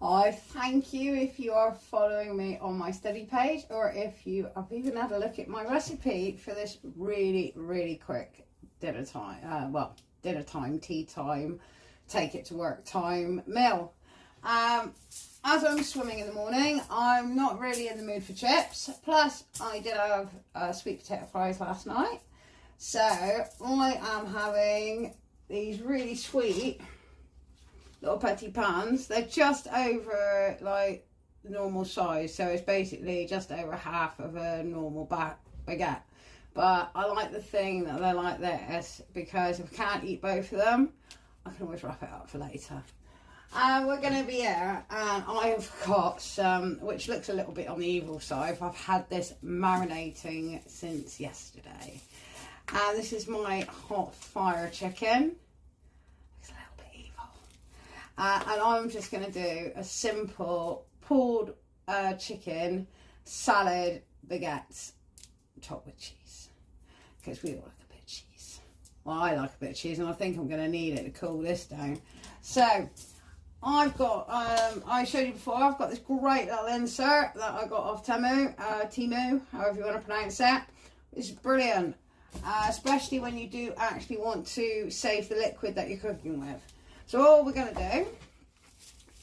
I thank you if you are following me on my study page, or if you have even had a look at my recipe for this really quick dinner time, tea time, take it to work time meal. As I'm swimming in the morning, I'm not really in the mood for chips. Plus, I did have sweet potato fries last night. So, I am having these really sweet little petit pans. They're just over like the normal size. So, it's basically just over half of a normal baguette. But I like the thing that they're like this, because if I can't eat both of them, I can always wrap it up for later. We're going to be here, and I've got some, which looks a little bit on the evil side. I've had this marinating since yesterday. And this is my hot fire chicken. Looks a little bit evil. And I'm just going to do a simple pulled chicken salad baguettes topped with cheese. Because we all like a bit of cheese. Well, I like a bit of cheese, and I think I'm going to need it to cool this down. So, I've got, I showed you before, I've got this great little insert that I got off Temu, however you want to pronounce it. It's brilliant, especially when you do actually want to save the liquid that you're cooking with. So all we're going to do,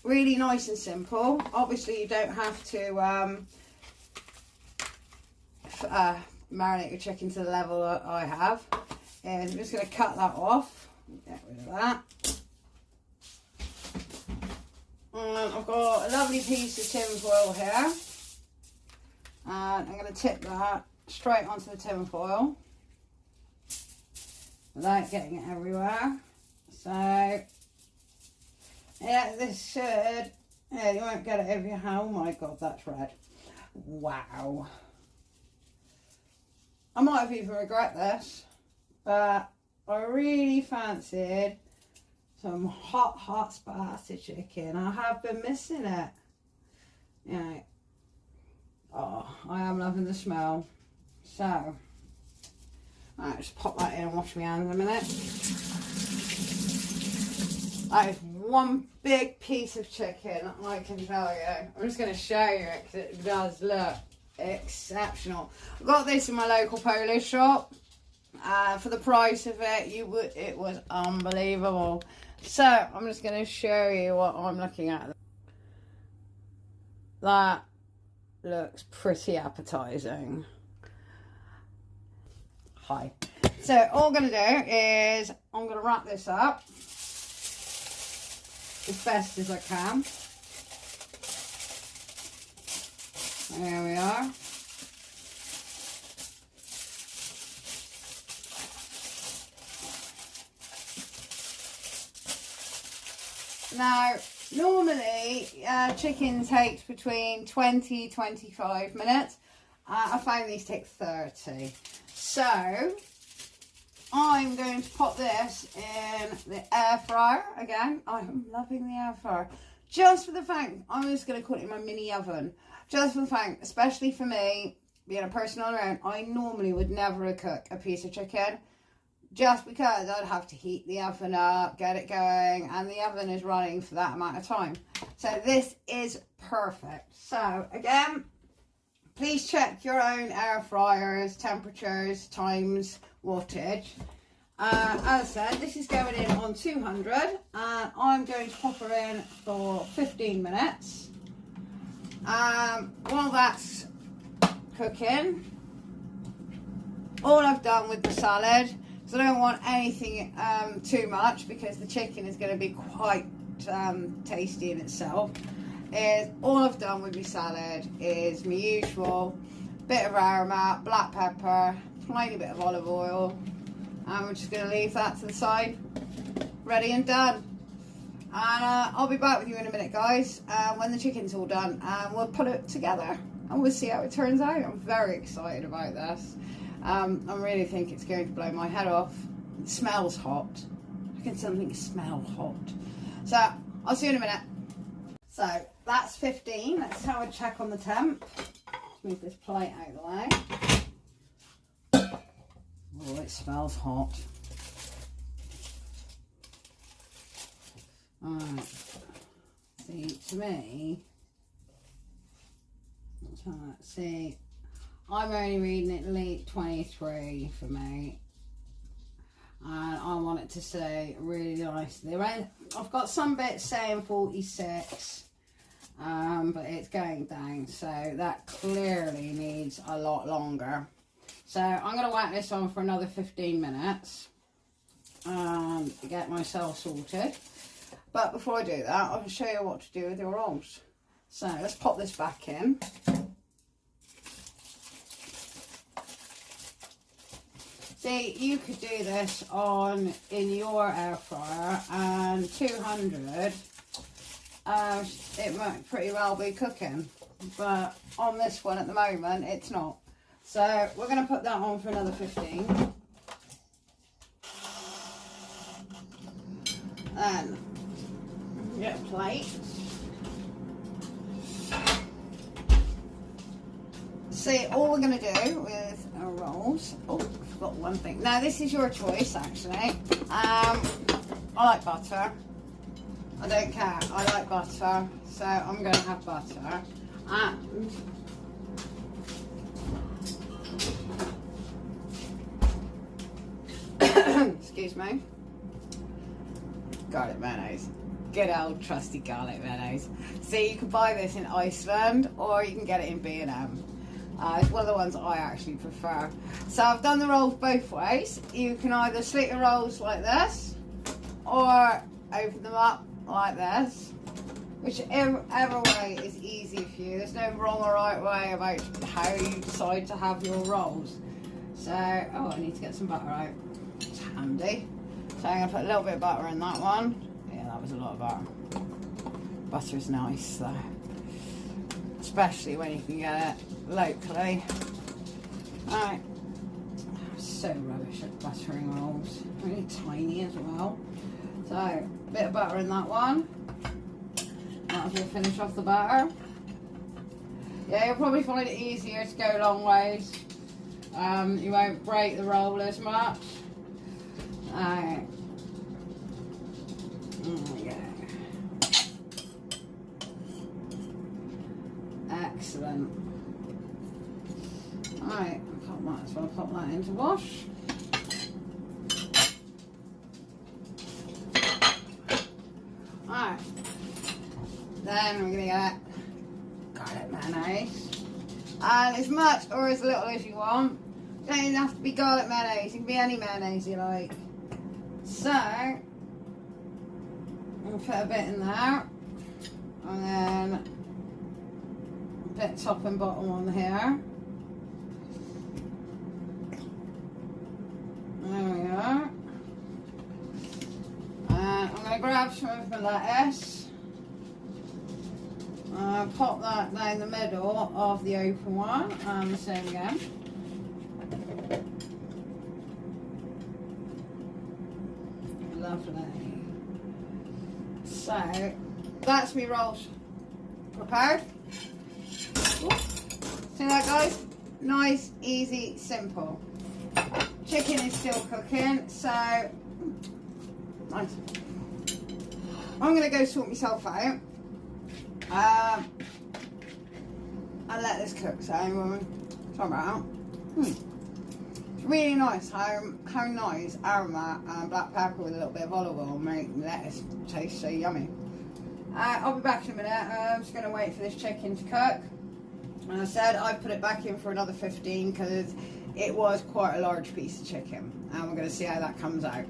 really nice and simple, obviously you don't have to marinate your chicken to the level that I have, is I'm just going to cut that off, get rid of that. I've got a lovely piece of tin foil here, and I'm going to tip that straight onto the tin foil without getting it everywhere. So, yeah, this should, yeah, you won't get it over your hand. Oh my god, that's red. Wow. I might have even regret this, but I really fancied some hot spicy chicken. I have been missing it. Yeah. Oh, I am loving the smell. So, I'll just pop that in and wash my hands in a minute. That is one big piece of chicken, I can tell you. I'm just going to show you it because it does look exceptional. I got this in my local Polish shop. For the price of it, it was unbelievable. So, I'm just going to show you what I'm looking at. That looks pretty appetizing. Hi. So, all I'm going to do is I'm going to wrap this up as best as I can. There we are. Now, normally chicken takes between 20-25 minutes. I found these take 30. So, I'm going to pop this in the air fryer. Again, I'm loving the air fryer. Just for the fact, I'm just going to call it my mini oven. Just for the fact, especially for me, being a person on my own, I normally would never cook a piece of chicken. Just because I'd have to heat the oven up, get it going, and the oven is running for that amount of time. So this is perfect. So again, please check your own air fryers, temperatures, times, wattage. As I said, this is going in on 200, and I'm going to pop her in for 15 minutes. While that's cooking, all I've done with the salad, so I don't want anything too much because the chicken is going to be quite tasty in itself, is all I've done with my salad is my usual bit of aromat, black pepper, tiny bit of olive oil, and we're just going to leave that to the side, ready and done. And I'll be back with you in a minute, guys, when the chicken's all done, and we'll put it together and we'll see how it turns out. I'm very excited about this. I really think it's going to blow my head off. It smells hot. I can something smell hot. So, I'll see you in a minute. So, that's 15. Let's have a check on the temp. Let's move this plate out of the way. Oh, it smells hot. Alright. See see, to me, let's see, I'm only reading at least 23 for me. And I want it to say really nicely. I've got some bits saying 46, but it's going down, so that clearly needs a lot longer. So I'm going to whack this on for another 15 minutes to get myself sorted. But before I do that, I'll show you what to do with your rolls. So let's pop this back in. See, you could do this in your air fryer, and 200, it might pretty well be cooking, but on this one at the moment, it's not. So we're going to put that on for another 15. Then get a plate. See, all we're going to do with our rolls, oh, I forgot one thing. Now, this is your choice, actually. I like butter. I don't care. I like butter, so I'm going to have butter. And, excuse me, garlic mayonnaise. Good old trusty garlic mayonnaise. See, you can buy this in Iceland, or you can get it in B&M. It's one of the ones I actually prefer. So I've done the rolls both ways. You can either slit your rolls like this, or open them up like this. Whichever way is easy for you. There's no wrong or right way about how you decide to have your rolls. So, oh, I need to get some butter out. It's handy. So I'm going to put a little bit of butter in that one. Yeah, that was a lot of butter. Butter's nice though. Especially when you can get it locally. Alright. So rubbish at buttering rolls. Really tiny as well. So, a bit of butter in that one. Might as well finish off the batter. Yeah, you'll probably find it easier to go long ways. You won't break the roll as much. Alright. There we go. Excellent. Alright, I might as well pop that into wash. Alright. Then we're going to get garlic mayonnaise. And as much or as little as you want. It don't even have to be garlic mayonnaise. It can be any mayonnaise you like. So, I'm going to put a bit in there. And then a bit top and bottom on here. There we go. And I'm going to grab some of my lettuce. Pop that down the middle of the open one, and the same again. Lovely. So, that's me rolls prepared. Ooh. See that, guys? Nice, easy, simple. Chicken is still cooking, so nice. I'm going to go sort myself out. And let this cook. So try that out. It's really nice how nice aroma and black pepper with a little bit of olive oil make lettuce taste so yummy. I'll be back in a minute. I'm just going to wait for this chicken to cook. And I said I'd put it back in for another 15 because it was quite a large piece of chicken, and we're going to see how that comes out.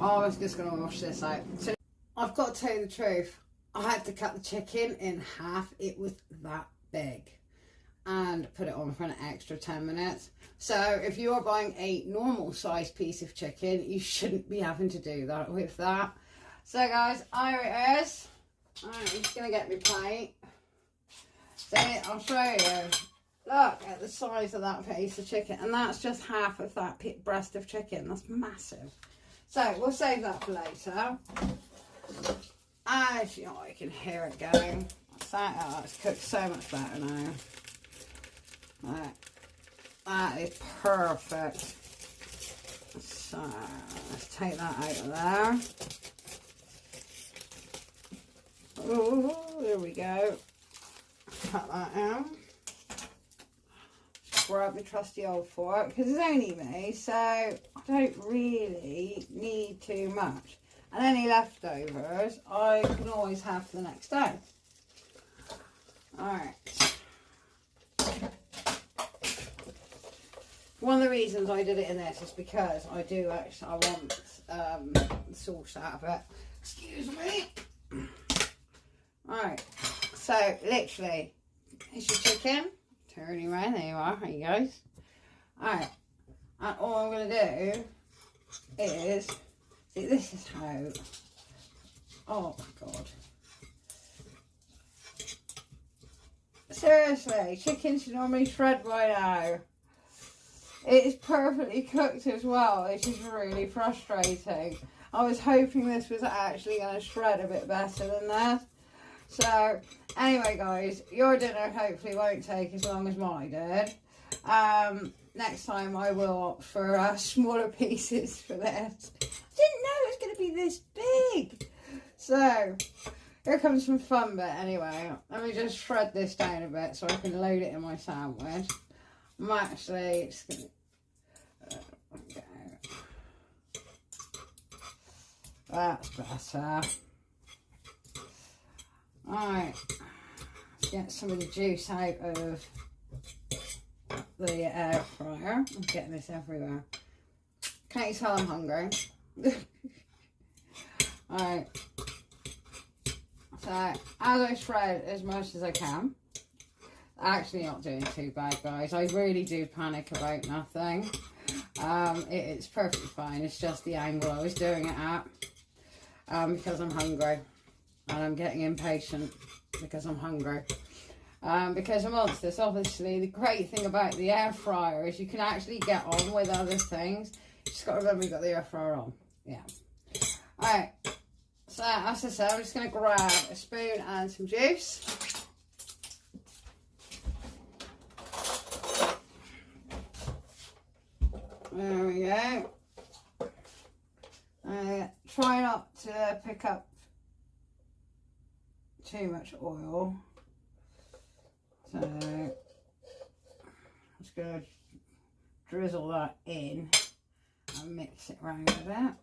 I was just going to wash this out. So I've got to tell you the truth. I had to cut the chicken in half. It was that big, and put it on for an extra 10 minutes. So if you are buying a normal sized piece of chicken, you shouldn't be having to do that with that. So guys, here it is. Alright, I'm just going to get my plate. So I'll show you. Look at the size of that piece of chicken, and that's just half of that breast of chicken. That's massive. So we'll save that for later. As you know, I can hear it going. Oh, it's cooked so much better now. Right. That is perfect. So let's take that out of there. Oh, there we go. Cut that out. Grab my trusty old fork, because it's only me, so I don't really need too much. And any leftovers I can always have for the next day. Alright. One of the reasons I did it in this is because I want the sauce out of it. Excuse me. Alright, so literally, here's your chicken. Turning around, there you are, there you guys. Alright, and all I'm going to do is, see, this is how, oh my god. Seriously, chicken should normally shred by now. It is perfectly cooked as well, which is really frustrating. I was hoping this was actually going to shred a bit better than that. So, anyway guys, your dinner hopefully won't take as long as mine did. Next time I will opt for smaller pieces for this. I didn't know it was going to be this big. So, here comes some fun bit anyway. Let me just shred this down a bit so I can load it in my sandwich. I'm actually just going to... okay. That's better. Alright, let's get some of the juice out of the air fryer. I'm getting this everywhere. Can't you tell I'm hungry? Alright, so as I shred as much as I can, actually not doing too bad guys. I really do panic about nothing. It's perfectly fine, it's just the angle I was doing it at, because I'm hungry. And I'm getting impatient because I'm hungry. Because amongst this, obviously, the great thing about the air fryer is you can actually get on with other things. You just got to remember you've got the air fryer on. Yeah. Alright. So, as I said, I'm just going to grab a spoon and some juice. There we go. Try not to pick up too much oil, so I'm just going to drizzle that in and mix it around a bit.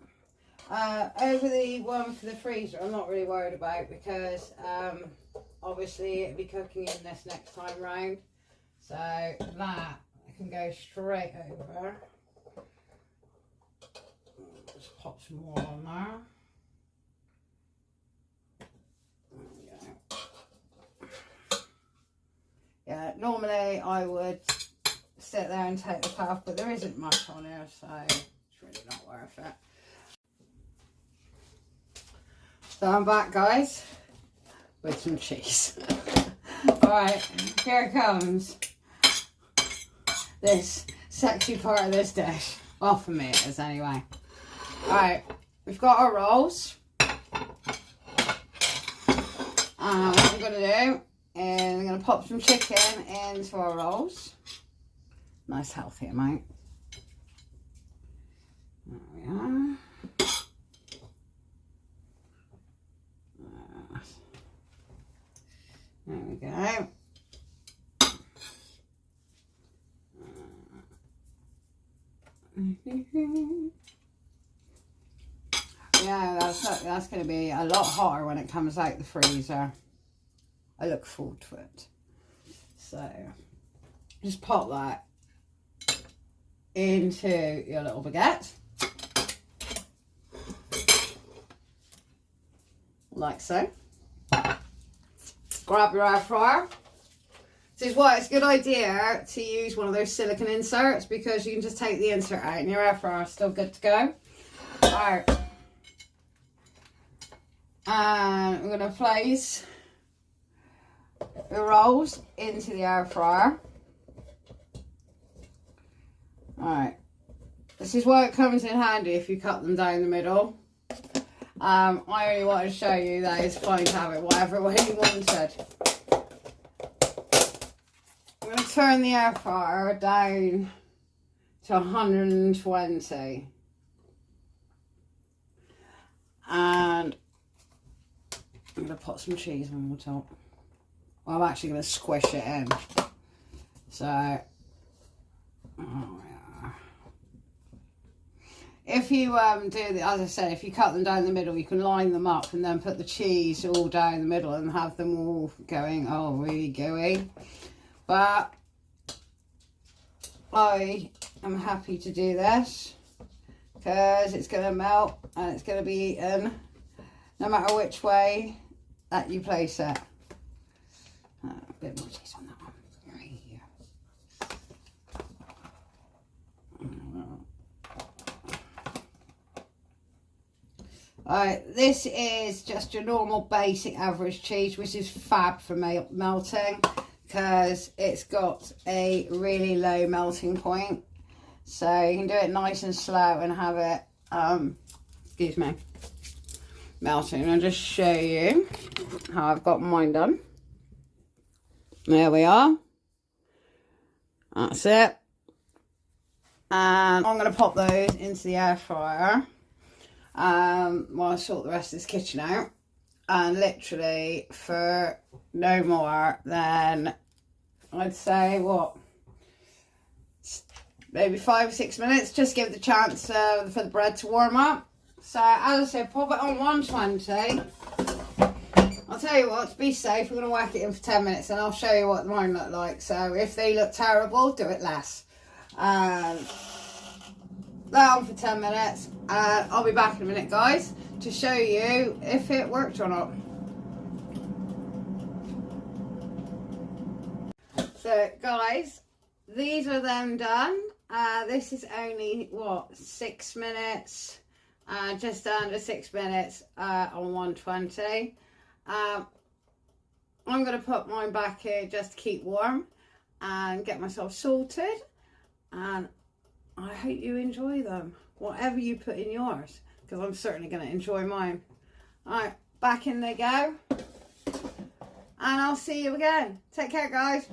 Over the one for the freezer I'm not really worried about because obviously it'll be cooking in this next time round, so that I can go straight over. Just pop some more on there. Yeah, normally I would sit there and take the puff, but there isn't much on here, so it's really not worth it. So I'm back, guys, with some cheese. Alright, here comes this sexy part of this dish. Well, for me it is anyway. Alright, we've got our rolls. And what I'm going to do is I'm going to pop some chicken into our rolls. Nice healthy amount. There we are. There we go. Yeah, that's going to be a lot hotter when it comes out the freezer. I look forward to it. So, just pop that into your little baguette. Like so. Grab your air fryer. This is why it's a good idea to use one of those silicone inserts, because you can just take the insert out and your air fryer is still good to go. Alright. And I'm going to place the rolls into the air fryer. Alright. This is why it comes in handy if you cut them down the middle. I only wanted to show you that it's fine to have it whatever way you wanted. I'm going to turn the air fryer down to 120. And I'm going to put some cheese on the top. Well, I'm actually going to squish it in. So, oh yeah. If you as I said, if you cut them down the middle, you can line them up and then put the cheese all down the middle and have them all going, oh, really gooey. But I am happy to do this because it's going to melt and it's going to be eaten no matter which way that you place it. A bit more cheese on that one. Right here. Alright, this is just your normal basic average cheese, which is fab for melting because it's got a really low melting point. So you can do it nice and slow and have it, excuse me, melting. I'll just show you how I've got mine done. There we are. That's it. And I'm going to pop those into the air fryer while I sort the rest of this kitchen out. And literally for no more than, I'd say, what, maybe 5 or 6 minutes. Just give it the chance for the bread to warm up. So as I said, pop it on 120. I'll tell you what, to be safe, we're going to whack it in for 10 minutes and I'll show you what mine look like. So if they look terrible, do it less. That on for 10 minutes. I'll be back in a minute, guys, to show you if it worked or not. So, guys, these are them done. This is only, what, 6 minutes? Just under 6 minutes on 120. I'm going to put mine back here just to keep warm and get myself sorted, and I hope you enjoy them, whatever you put in yours, because I'm certainly going to enjoy mine. Alright, back in they go, and I'll see you again. Take care, guys.